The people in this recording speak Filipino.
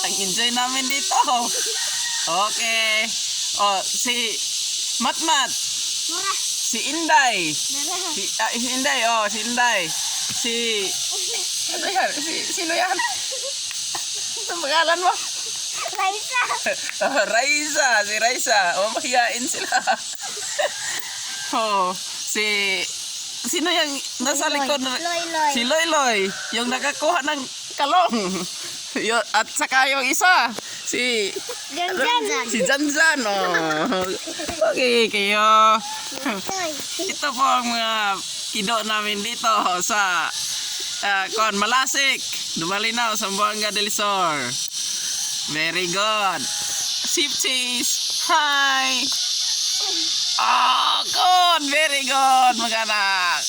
Ang enjoy namin dito. Okay. Oh, si Matmat. Si Inday. Si Inday, si Inday. Ano yan? Sino yan? Ano pangalan mo? Raisa. Raisa, si Raisa. Mahihain sila. Sino yung nasa likod? Loy. Si Loy. Yung nakakuha ng kalong. At saka yung isa, si Janjan. Okay, kayo. Ito po ang mga kido namin dito sa Malasik, Dumalinaw, Zamboanga del Sur. Very good. Sip cheese. Hi. Oh, good. Very good, mga anak.